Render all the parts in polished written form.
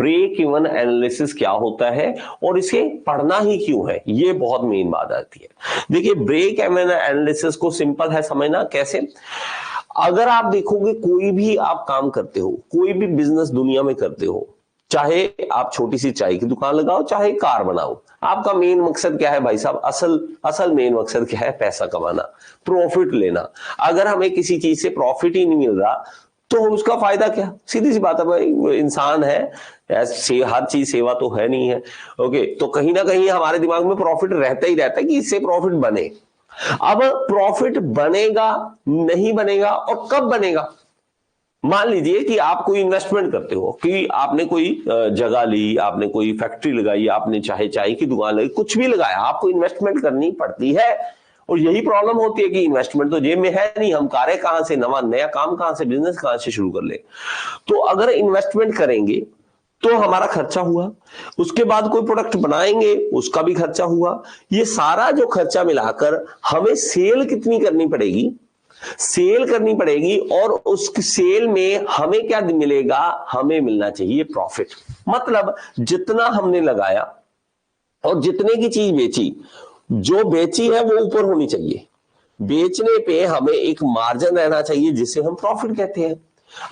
Break even analysis क्या होता है और इसे पढ़ना ही क्यों है, ये बहुत मेन बात आती है। देखिए ब्रेक इवन एनालिसिस को सिंपल है समझना कैसे। अगर आप देखोगे कोई भी आप काम करते हो, कोई भी बिजनेस दुनिया में करते हो, चाहे आप छोटी सी चाय की दुकान लगाओ चाहे कार बनाओ, आपका मेन मकसद क्या है भाई साहब? असल मेन मकसद क्या है? पैसा कमाना, प्रॉफिट लेना। अगर हमें किसी चीज से प्रॉफिट ही नहीं मिल रहा तो उसका फायदा क्या? सीधी सी बात है भाई, इंसान है, हर चीज सेवा तो है नहीं है। ओके, तो कहीं ना कहीं हमारे दिमाग में प्रॉफिट रहता ही रहता है कि इससे प्रॉफिट बने। अब प्रॉफिट बनेगा नहीं बनेगा और कब बनेगा? मान लीजिए कि आप कोई इन्वेस्टमेंट करते हो, कि आपने कोई जगह ली, आपने कोई फैक्ट्री लगाई, आपने चाहे चाय की दुकान लगाई, कुछ भी लगाया, आपको इन्वेस्टमेंट करनी पड़ती है। और यही प्रॉब्लम होती है कि इन्वेस्टमेंट तो जेब में है नहीं, हम करें कहां से, नया काम कहां से, बिजनेस कहां से शुरू कर ले। तो अगर इन्वेस्टमेंट करेंगे तो हमारा खर्चा हुआ, उसके बाद कोई प्रोडक्ट बनाएंगे उसका भी खर्चा हुआ, ये सारा जो खर्चा मिलाकर हमें सेल कितनी करनी पड़ेगी? सेल करनी पड़ेगी, और उस सेल में हमें क्या मिलेगा? हमें मिलना चाहिए प्रॉफिट। मतलब जितना हमने लगाया और जितने की चीज बेची, जो बेची है वो ऊपर होनी चाहिए। बेचने पे हमें एक मार्जिन रहना चाहिए जिसे हम प्रॉफिट कहते हैं।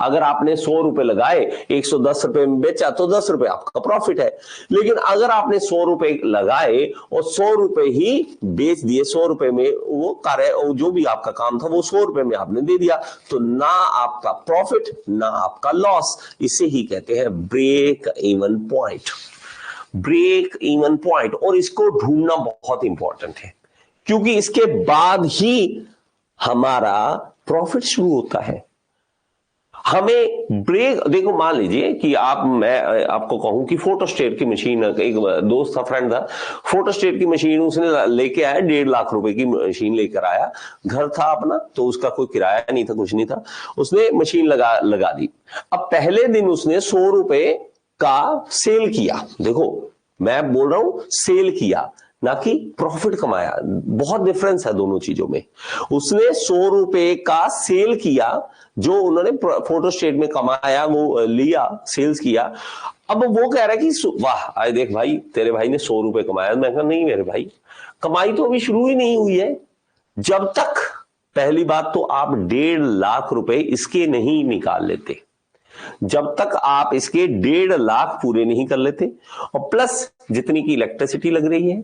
अगर आपने 100 रुपए लगाए, 110 रुपए में बेचा तो 10 रुपए आपका प्रॉफिट है। लेकिन अगर आपने 100 रुपए लगाए और 100 रुपए ही बेच दिए, 100 रुपए में वो कार्य, जो भी आपका काम था वो 100 रुपए में आपने दे दिया, तो ना आपका प्रॉफिट ना आपका लॉस। इसे ही कहते हैं break even point. Break even point, और इसको ढूंढना बहुत इंपॉर्टेंट है क्योंकि इसके बाद ही हमारा प्रॉफिट शुरू होता है। हमें ब्रेक, देखो मान लीजिए कि मैं आपको कहूं कि फोटोस्टेट की मशीन, एक दोस्त था, फ्रेंड था, फोटोस्टेट की मशीन उसने लेके आया, 1.5 लाख रुपए की मशीन लेकर आया। घर था अपना, तो उसका कोई किराया नहीं था, कुछ नहीं था, उसने मशीन लगा दी। अब पहले दिन उसने 100 रुपए का सेल किया। देखो मैं बोल रहा हूं सेल किया, ना कि प्रॉफिट कमाया, बहुत डिफरेंस है दोनों चीजों में। उसने 100 रुपए का सेल किया, जो उन्होंने फोटोस्टेट में कमाया वो लिया, सेल्स किया। अब वो कह रहा है कि वाह आए देख भाई, तेरे भाई ने 100 रुपए कमाया। मैं कहा नहीं मेरे भाई, कमाई तो अभी शुरू ही नहीं हुई है। जब तक, पहली बात तो आप 1.5 लाख रुपए इसके नहीं निकाल लेते, जब तक आप इसके 1.5 लाख पूरे नहीं कर लेते, और प्लस जितनी की इलेक्ट्रिसिटी लग रही है,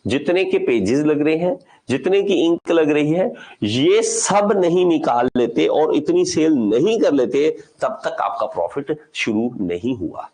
जितने के पेजेस लग रहे हैं, जितने की इंक लग रही है, ये सब नहीं निकाल लेते और इतनी सेल नहीं कर लेते, तब तक आपका प्रॉफिट शुरू नहीं हुआ।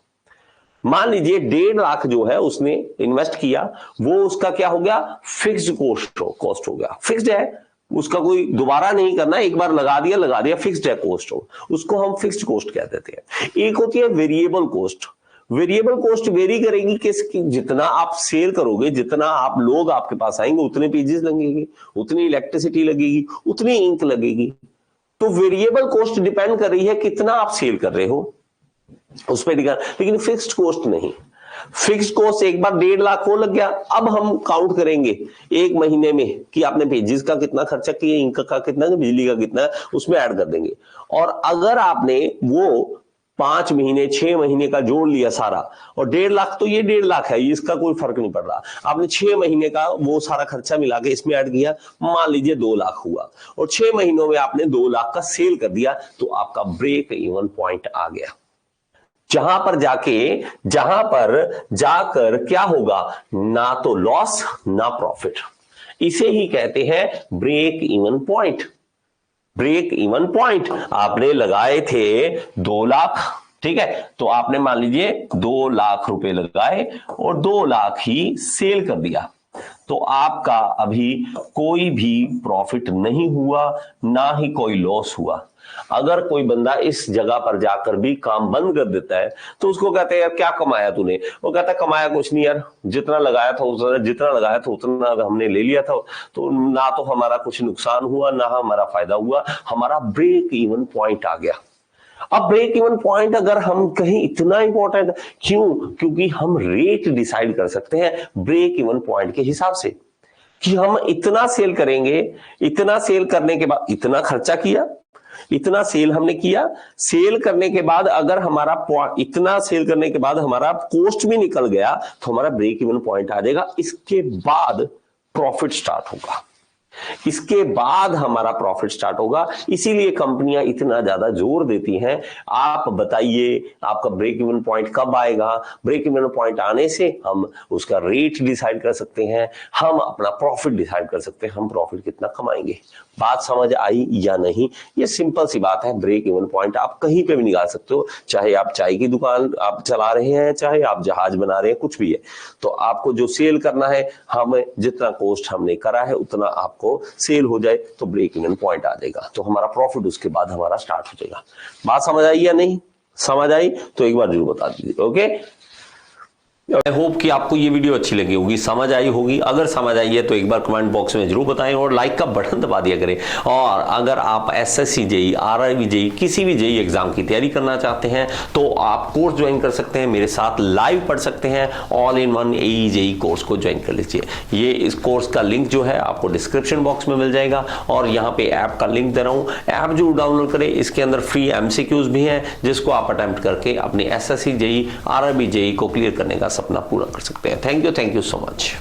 मान लीजिए 1.5 लाख जो है उसने इन्वेस्ट किया, वो उसका क्या हो गया? फिक्स्ड कॉस्ट हो गया। फिक्स्ड है, उसका कोई दोबारा नहीं करना, एक बार लगा दिया, फिक्स्ड है कॉस्ट हो, उसको हम फिक्स्ड कॉस्ट कह देते हैं। एक होती है variable cost. Variable cost very करेगी कि जितना आप सेल करोगे, जितना आप लोग आपके पास आएंगे, उतने पेजेस लगेंगे, उतनी इलेक्ट्रिसिटी लगेगी, उतनी इंक लगेगी। तो वेरिएबल कॉस्ट डिपेंड कर रही है कितना आप सेल कर रहे हो उस पर, लेकिन फिक्स्ड कॉस्ट नहीं। फिक्स्ड कॉस्ट एक बार 1.5 लाख को लग गया, अब हम काउंट करेंगे एक महीने में कि आपने पेजेस का कितना खर्चा किया, इंक का कितना, बिजली का कितना, उसमें ऐड कर देंगे। और अगर आपने वो 5 महीने 6 महीने का जोड़ लिया सारा, और 1.5 लाख तो ये 1.5 लाख है, इसका कोई फर्क नहीं पड़ रहा, आपने 6 महीने का वो सारा खर्चा मिला के इसमें ऐड किया, मान लीजिए 2 लाख हुआ, और 6 महीनों में आपने 2 लाख का सेल कर दिया, तो आपका ब्रेक इवन पॉइंट आ गया। जहां पर जाकर क्या होगा? ना तो लॉस ना प्रॉफिट। इसे ही कहते हैं break even point. Break even point आपने लगाए थे 2 लाख, ठीक है, तो आपने मान लीजिए 2 लाख रुपए लगाए और 2 लाख ही सेल कर दिया, तो आपका अभी कोई भी प्रॉफिट नहीं हुआ, ना ही कोई लॉस हुआ। अगर कोई बंदा इस जगह पर जाकर भी काम बंद कर देता है तो उसको कहते हैं यार क्या कमाया तूने? वो कहता है कमाया कुछ नहीं यार, जितना लगाया था उतना हमने ले लिया था, तो ना तो हमारा कुछ नुकसान हुआ ना हमारा फायदा हुआ, हमारा ब्रेक इवन पॉइंट आ गया। अब ब्रेक इवन पॉइंट अगर हम कहीं, इतना इंपॉर्टेंट क्यों? क्योंकि हम रेट डिसाइड कर सकते हैं ब्रेक इवन पॉइंट के हिसाब से कि हम इतना सेल करेंगे, इतना सेल करने के बाद इतना खर्चा किया, इतना सेल हमने किया, सेल करने के बाद अगर हमारा इतना सेल करने के बाद हमारा कॉस्ट भी निकल गया तो हमारा ब्रेक इवन पॉइंट आ जाएगा। इसके बाद प्रॉफिट स्टार्ट होगा, इसके बाद हमारा प्रॉफिट स्टार्ट होगा। इसीलिए कंपनियां इतना ज्यादा जोर देती हैं, आप बताइए आपका ब्रेक इवन पॉइंट कब आएगा। ब्रेक इवन पॉइंट आने से हम उसका रेट डिसाइड कर सकते हैं, हम अपना प्रॉफिट डिसाइड कर सकते हैं, हम प्रॉफिट कितना कमाएंगे। बात समझ आई या नहीं? ये सिंपल सी बात है। ब्रेक इवन पॉइंट आप कहीं पे भी निकाल सकते हो, चाहे आप चाय की दुकान आप चला रहे हैं, चाहे आप जहाज बना रहे हैं, कुछ भी है। तो आपको जो सेल करना है, हमें जितना कॉस्ट हमने करा है उतना आपको सेल हो जाए तो ब्रेक इवन पॉइंट आ जाएगा, तो हमारा प्रॉफिट उसके बाद हमारा स्टार्ट हो जाएगा। बात समझ आई या नहीं? समझ आई तो एक बार जरूर बता दीजिए। ओके, आई होप कि आपको ये वीडियो अच्छी लगी होगी, समझ आई होगी। अगर समझ आई है तो एक बार कमेंट बॉक्स में जरूर बताएं और लाइक का बटन दबा दिया करें। और अगर आप एसएससी जेई, आरआरबी जेई, किसी भी जेई एग्जाम की तैयारी करना चाहते हैं तो आप कोर्स ज्वाइन कर सकते हैं, मेरे साथ लाइव पढ़ सकते हैं। All in one AE JE course को ज्वाइन कर लीजिए। ये इस कोर्स का लिंक जो है आपको डिस्क्रिप्शन बॉक्स में मिल जाएगा और यहाँ पे ऐप का लिंक दे रहा हूँ, ऐप जरूर डाउनलोड करें। इसके अंदर फ्री एमसीक्यूज भी हैं जिसको आप अटेम्प्ट करके अपने एसएससी जेई, आरआरबी जेई को क्लियर करने का सपना पूरा कर सकते हैं। Thank you so much.